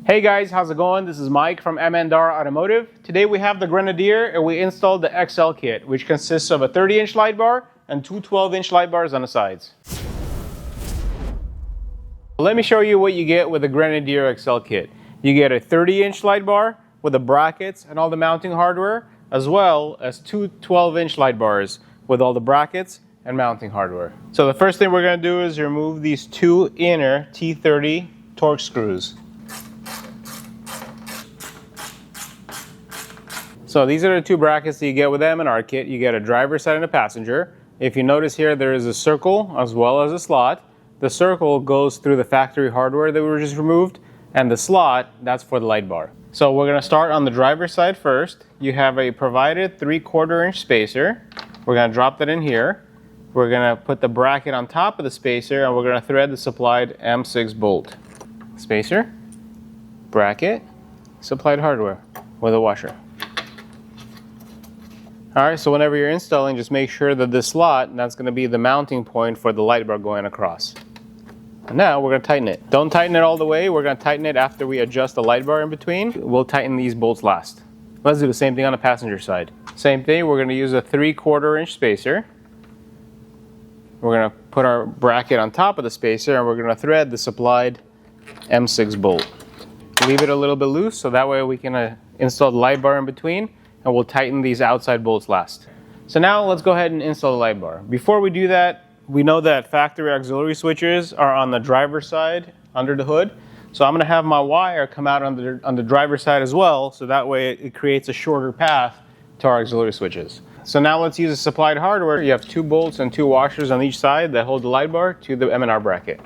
Hey guys, how's it going? This is Mike from Amber DRL Automotive. Today we have the Grenadier and we installed the XL kit, which consists of a 30-inch light bar and two 12-inch light bars on the sides. Let me show you what you get with the Grenadier XL kit. You get a 30-inch light bar with the brackets and all the mounting hardware, as well as two 12-inch light bars with all the brackets and mounting hardware. So the first thing we're going to do is remove these two inner T30 Torx screws. So these are the two brackets that you get with the M&R kit. You get a driver side and a passenger. If you notice here, there is a circle as well as a slot. The circle goes through the factory hardware that we just removed, and the slot, that's for the light bar. So we're going to start on the driver side first. You have a provided 3/4 inch spacer. We're going to drop that in here. We're going to put the bracket on top of the spacer, and we're going to thread the supplied M6 bolt. Spacer, bracket, supplied hardware with a washer. Alright, so whenever you're installing, just make sure that this slot, that's going to be the mounting point for the light bar going across. And now we're going to tighten it. Don't tighten it all the way. We're going to tighten it after we adjust the light bar in between. We'll tighten these bolts last. Let's do the same thing on the passenger side. Same thing, we're going to use a 3/4 inch spacer. We're going to put our bracket on top of the spacer, and we're going to thread the supplied M6 bolt. Leave it a little bit loose so that way we can install the light bar in between, and we'll tighten these outside bolts last. So now let's go ahead and install the light bar. Before we do that, we know that factory auxiliary switches are on the driver's side under the hood. So I'm going to have my wire come out on the driver's side as well, so that way it creates a shorter path to our auxiliary switches. So now let's use the supplied hardware. You have two bolts and two washers on each side that hold the light bar to the M&R bracket.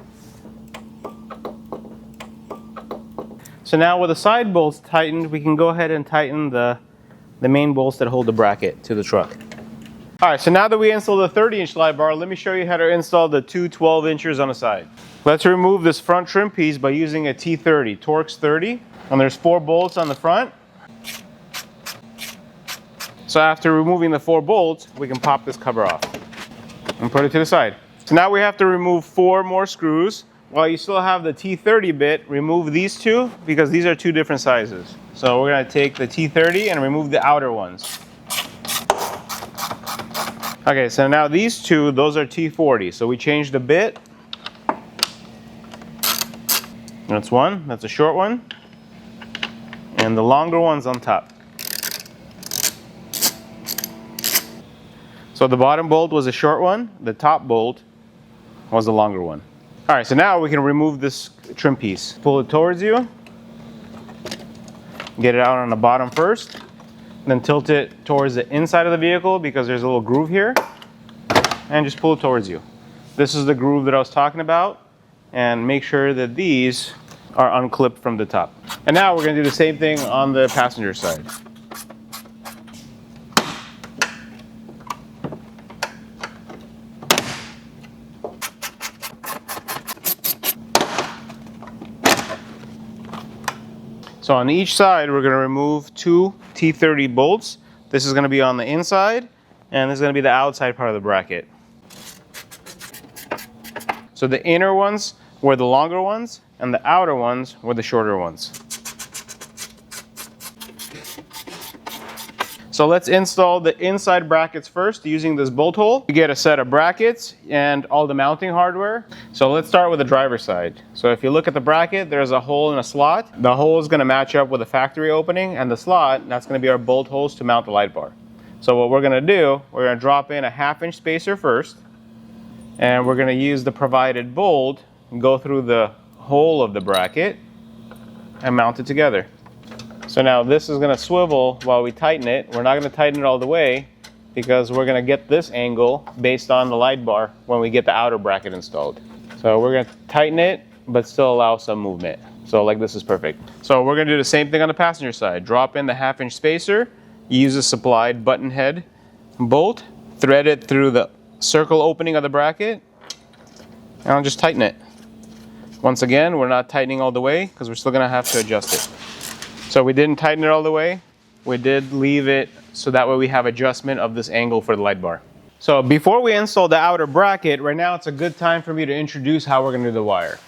So now with the side bolts tightened, we can go ahead and tighten the main bolts that hold the bracket to the truck. Alright, so now that we installed the 30-inch light bar, let me show you how to install the two 12-inchers on the side. Let's remove this front trim piece by using a T30, Torx 30, and there's 4 bolts on the front. So after removing the 4 bolts, we can pop this cover off and put it to the side. So now we have to remove 4 more screws. While you still have the T30 bit, remove these two because these are two different sizes. So we're going to take the T30 and remove the outer ones. Okay, so now these two, those are T40. So we changed the bit. That's one, that's a short one. And the longer one's on top. So the bottom bolt was a short one, the top bolt was the longer one. Alright, so now we can remove this trim piece. Pull it towards you. Get it out on the bottom first. Then tilt it towards the inside of the vehicle because there's a little groove here. And just pull it towards you. This is the groove that I was talking about. And make sure that these are unclipped from the top. And now we're going to do the same thing on the passenger side. So on each side, we're going to remove 2 T30 bolts. This is going to be on the inside, and this is going to be the outside part of the bracket. So the inner ones were the longer ones, and the outer ones were the shorter ones. So let's install the inside brackets first using this bolt hole. You get a set of brackets and all the mounting hardware. So let's start with the driver's side. So if you look at the bracket, there's a hole and a slot. The hole is going to match up with the factory opening, and the slot, that's going to be our bolt holes to mount the light bar. So what we're going to do, we're going to drop in a 1/2 inch spacer first, and we're going to use the provided bolt and go through the hole of the bracket and mount it together. So now this is going to swivel while we tighten it. We're not going to tighten it all the way because we're going to get this angle based on the light bar when we get the outer bracket installed. So we're going to tighten it but still allow some movement. So like this is perfect. So we're going to do the same thing on the passenger side. Drop in the 1/2 inch spacer, use a supplied button head bolt, thread it through the circle opening of the bracket, and I'll just tighten it. Once again, we're not tightening all the way because we're still going to have to adjust it. So we didn't tighten it all the way. We did leave it so that way we have adjustment of this angle for the light bar. So before we install the outer bracket, right now it's a good time for me to introduce how we're going to do the wire.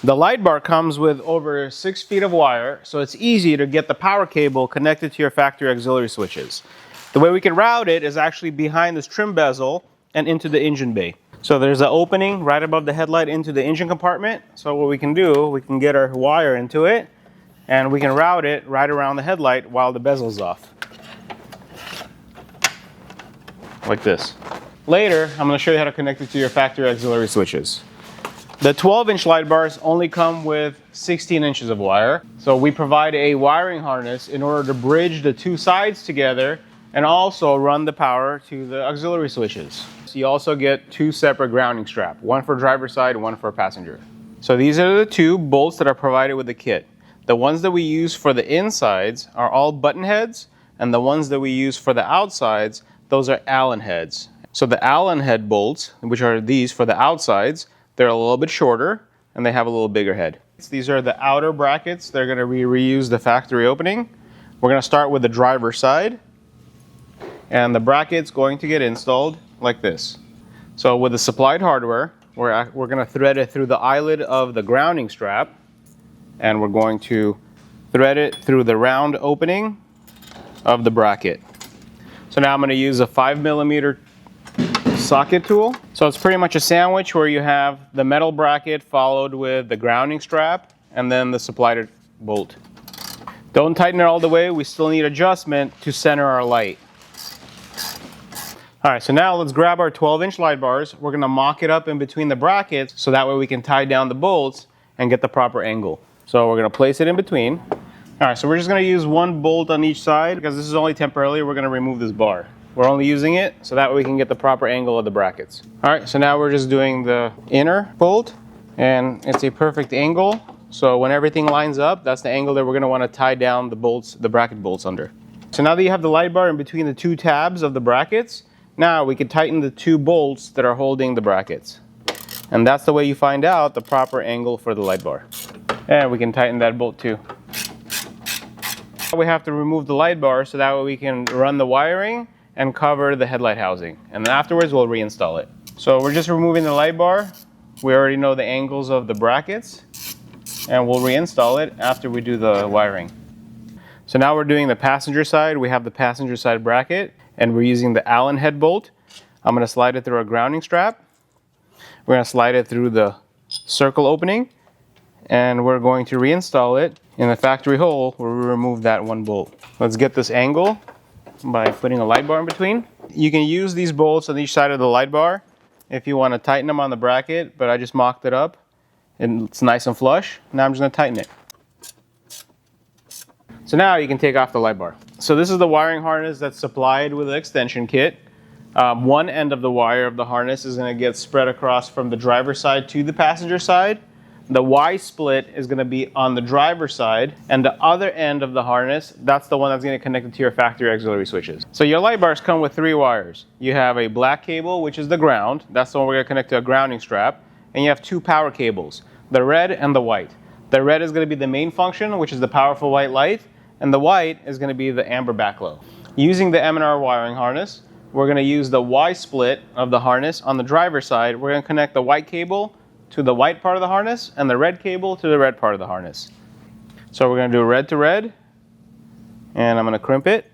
The light bar comes with over 6 feet of wire, so it's easy to get the power cable connected to your factory auxiliary switches. The way we can route it is actually behind this trim bezel and into the engine bay. So there's an opening right above the headlight into the engine compartment. So what we can do, we can get our wire into it and we can route it right around the headlight while the bezel's off. Like this. Later, I'm going to show you how to connect it to your factory auxiliary switches. The 12-inch light bars only come with 16 inches of wire. So we provide a wiring harness in order to bridge the two sides together and also run the power to the auxiliary switches. So you also get two separate grounding straps, one for driver's side and one for passenger. So these are the two bolts that are provided with the kit. The ones that we use for the insides are all button heads, and the ones that we use for the outsides, those are Allen heads. So the Allen head bolts, which are these for the outsides, they're a little bit shorter and they have a little bigger head. These are the outer brackets. They're going to reuse the factory opening. We're going to start with the driver's side, and the bracket's going to get installed like this. So with the supplied hardware, we're going to thread it through the eyelid of the grounding strap, and we're going to thread it through the round opening of the bracket. So now I'm going to use a 5mm socket tool. So it's pretty much a sandwich where you have the metal bracket followed with the grounding strap and then the supplied bolt. Don't tighten it all the way. We still need adjustment to center our light. All right, so now let's grab our 12-inch light bars. We're going to mock it up in between the brackets so that way we can tie down the bolts and get the proper angle. So we're going to place it in between. All right, so we're just going to use one bolt on each side because this is only temporarily. We're going to remove this bar. We're only using it so that way we can get the proper angle of the brackets. All right, so now we're just doing the inner bolt, and it's a perfect angle. So when everything lines up, that's the angle that we're going to want to tie down the bolts, the bracket bolts under. So now that you have the light bar in between the two tabs of the brackets, now we can tighten the two bolts that are holding the brackets. And that's the way you find out the proper angle for the light bar. And we can tighten that bolt too. We have to remove the light bar so that way we can run the wiring and cover the headlight housing, and then afterwards we'll reinstall it. So we're just removing the light bar. We already know the angles of the brackets, and we'll reinstall it after we do the wiring. So now we're doing the passenger side. We have the passenger side bracket, and we're using the Allen head bolt. I'm going to slide it through a grounding strap. We're going to slide it through the circle opening, and we're going to reinstall it in the factory hole where we remove that one bolt. Let's get this angle by putting a light bar in between. You can use these bolts on each side of the light bar if you want to tighten them on the bracket, but I just mocked it up and it's nice and flush. Now I'm just going to tighten it. So now you can take off the light bar. So this is the wiring harness that's supplied with the extension kit. One end of the wire of the harness is going to get spread across from the driver's side to the passenger side. The Y split is going to be on the driver's side, and the other end of the harness, that's the one that's going to connect it to your factory auxiliary switches. So your light bars come with 3 wires. You have a black cable, which is the ground. That's the one we're going to connect to a grounding strap. And you have 2 power cables, the red and the white. The red is going to be the main function, which is the powerful white light, and the white is going to be the amber backglow. Using the M&R wiring harness, we're going to use the Y split of the harness on the driver's side. We're going to connect the white cable to the white part of the harness and the red cable to the red part of the harness. So we're going to do red to red, and I'm going to crimp it.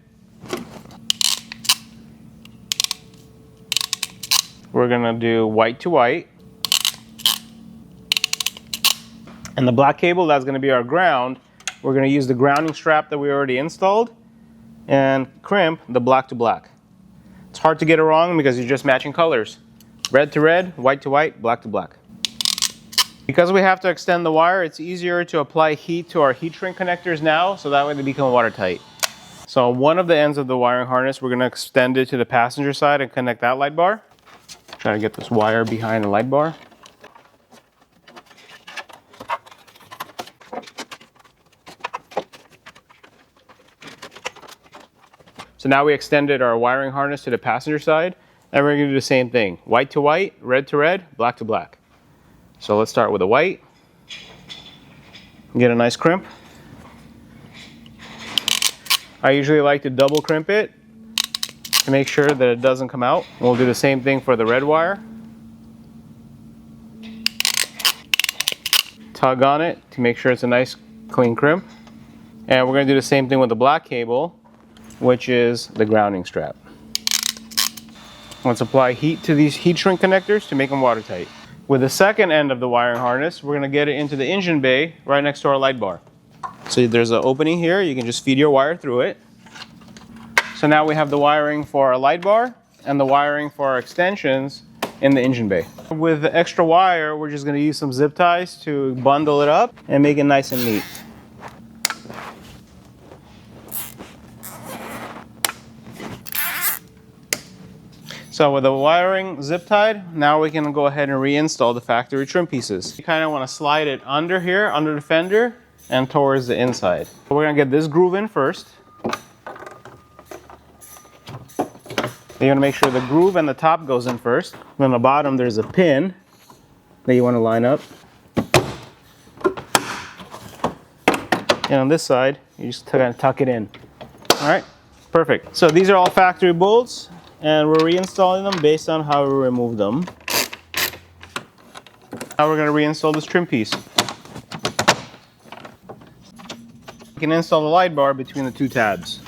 We're going to do white to white. And the black cable, that's going to be our ground. We're going to use the grounding strap that we already installed and crimp the black to black. It's hard to get it wrong because you're just matching colors. Red to red, white to white, black to black. Because we have to extend the wire, it's easier to apply heat to our heat shrink connectors now, so that way they become watertight. So one of the ends of the wiring harness, we're going to extend it to the passenger side and connect that light bar. Try to get this wire behind the light bar. So now we extended our wiring harness to the passenger side, and we're going to do the same thing. White to white, red to red, black to black. So let's start with the white. Get a nice crimp. I usually like to double crimp it to make sure that it doesn't come out. We'll do the same thing for the red wire. tug on it to make sure it's a nice clean crimp. And we're going to do the same thing with the black cable, which is the grounding strap. Let's apply heat to these heat shrink connectors to make them watertight. With the second end of the wiring harness, we're going to get it into the engine bay right next to our light bar. So there's an opening here, you can just feed your wire through it. So now we have the wiring for our light bar and the wiring for our extensions in the engine bay. With the extra wire, we're just going to use some zip ties to bundle it up and make it nice and neat. So with the wiring zip tied, now we can go ahead and reinstall the factory trim pieces. You kind of want to slide it under here, under the fender, and towards the inside. We're going to get this groove in first. You're going to make sure the groove and the top goes in first. On the bottom there's a pin that you want to line up. And on this side, you just kind of tuck it in. All right, perfect. So these are all factory bolts, and we're reinstalling them based on how we removed them. Now we're going to reinstall this trim piece. We can install the light bar between the two tabs.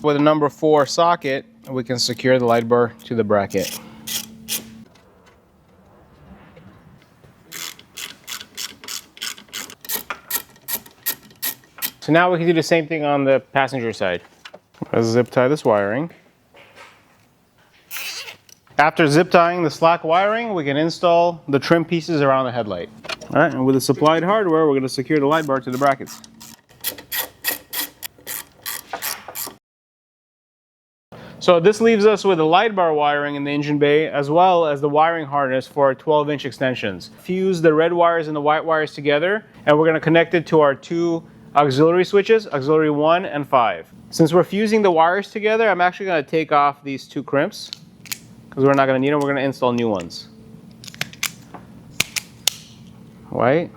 With a number 4 socket, we can secure the light bar to the bracket. So now we can do the same thing on the passenger side. Let's zip tie this wiring. After zip tying the slack wiring, we can install the trim pieces around the headlight. All right, and with the supplied hardware, we're going to secure the light bar to the brackets. So this leaves us with the light bar wiring in the engine bay, as well as the wiring harness for our 12-inch extensions. Fuse the red wires and the white wires together, and we're going to connect it to our 2 auxiliary switches, auxiliary 1 and 5. Since we're fusing the wires together, I'm actually going to take off these 2 crimps, because we're not going to need them. We're going to install new ones. White,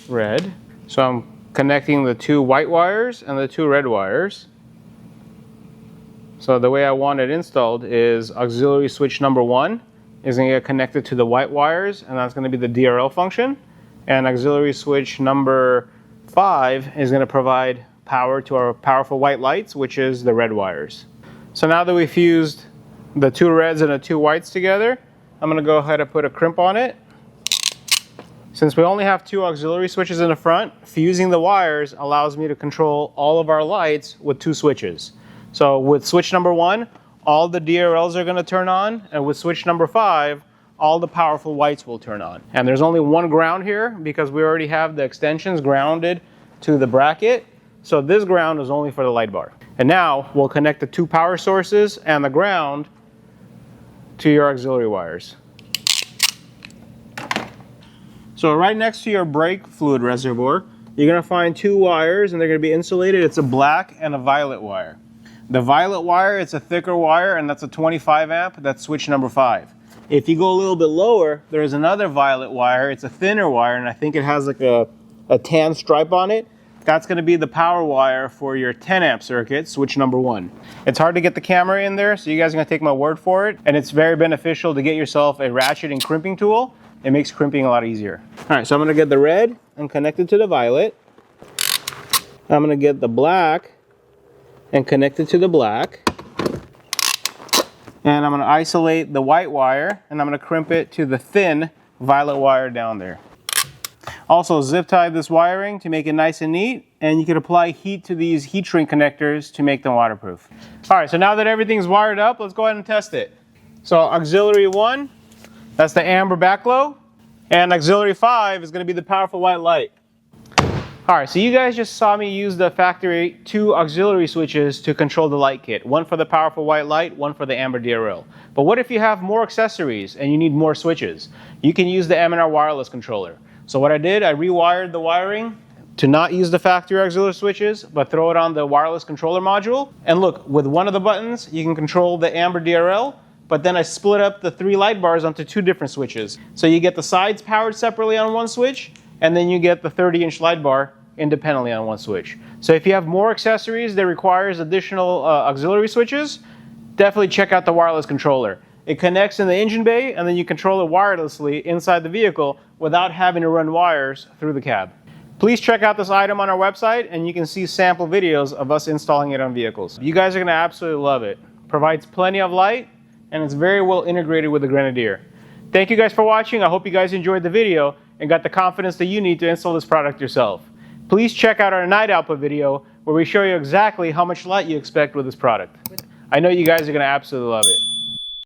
red. So I'm connecting the 2 white wires and the 2 red wires. So the way I want it installed is auxiliary switch number 1 is going to get connected to the white wires, and that's going to be the DRL function. And auxiliary switch number 5 is going to provide power to our powerful white lights, which is the red wires. So now that we fused the 2 reds and the 2 whites together, I'm going to go ahead and put a crimp on it. Since we only have 2 auxiliary switches in the front, fusing the wires allows me to control all of our lights with 2 switches. So with switch number 1, all the DRLs are going to turn on, and with switch number 5, all the powerful whites will turn on. And there's only 1 ground here because we already have the extensions grounded to the bracket. So this ground is only for the light bar. And now we'll connect the 2 power sources and the ground to your auxiliary wires. So right next to your brake fluid reservoir, you're going to find 2 wires, and they're going to be insulated. It's a black and a violet wire. The violet wire, it's a thicker wire, and that's a 25 amp. That's switch number 5. If you go a little bit lower, there's another violet wire. It's a thinner wire, and I think it has like a tan stripe on it. That's going to be the power wire for your 10 amp circuit, switch number 1. It's hard to get the camera in there, so you guys are going to take my word for it. And it's very beneficial to get yourself a ratchet and crimping tool. It makes crimping a lot easier. All right, so I'm going to get the red and connect it to the violet. I'm going to get the black and connect it to the black. And I'm going to isolate the white wire, and I'm going to crimp it to the thin violet wire down there. Also zip tie this wiring to make it nice and neat, and you can apply heat to these heat shrink connectors to make them waterproof. All right, so now that everything's wired up, let's go ahead and test it. So auxiliary 1, that's the amber backglow, and auxiliary 5 is going to be the powerful white light. All right, so you guys just saw me use the factory 2 auxiliary switches to control the light kit. One for the powerful white light, one for the Amber DRL. But what if you have more accessories and you need more switches? You can use the M&R wireless controller. So what I did, I rewired the wiring to not use the factory auxiliary switches, but throw it on the wireless controller module. And look, with one of the buttons, you can control the Amber DRL, but then I split up the 3 light bars onto 2 different switches. So you get the sides powered separately on one switch, and then you get the 30-inch light bar independently on one switch. So if you have more accessories that requires additional auxiliary switches, definitely check out the wireless controller. It connects in the engine bay, and then you control it wirelessly inside the vehicle without having to run wires through the cab. Please check out this item on our website, and you can see sample videos of us installing it on vehicles. You guys are going to absolutely love it. Provides plenty of light, and it's very well integrated with the Grenadier. Thank you guys for watching. I hope you guys enjoyed the video and got the confidence that you need to install this product yourself. Please check out our night output video where we show you exactly how much light you expect with this product. I know you guys are going to absolutely love it.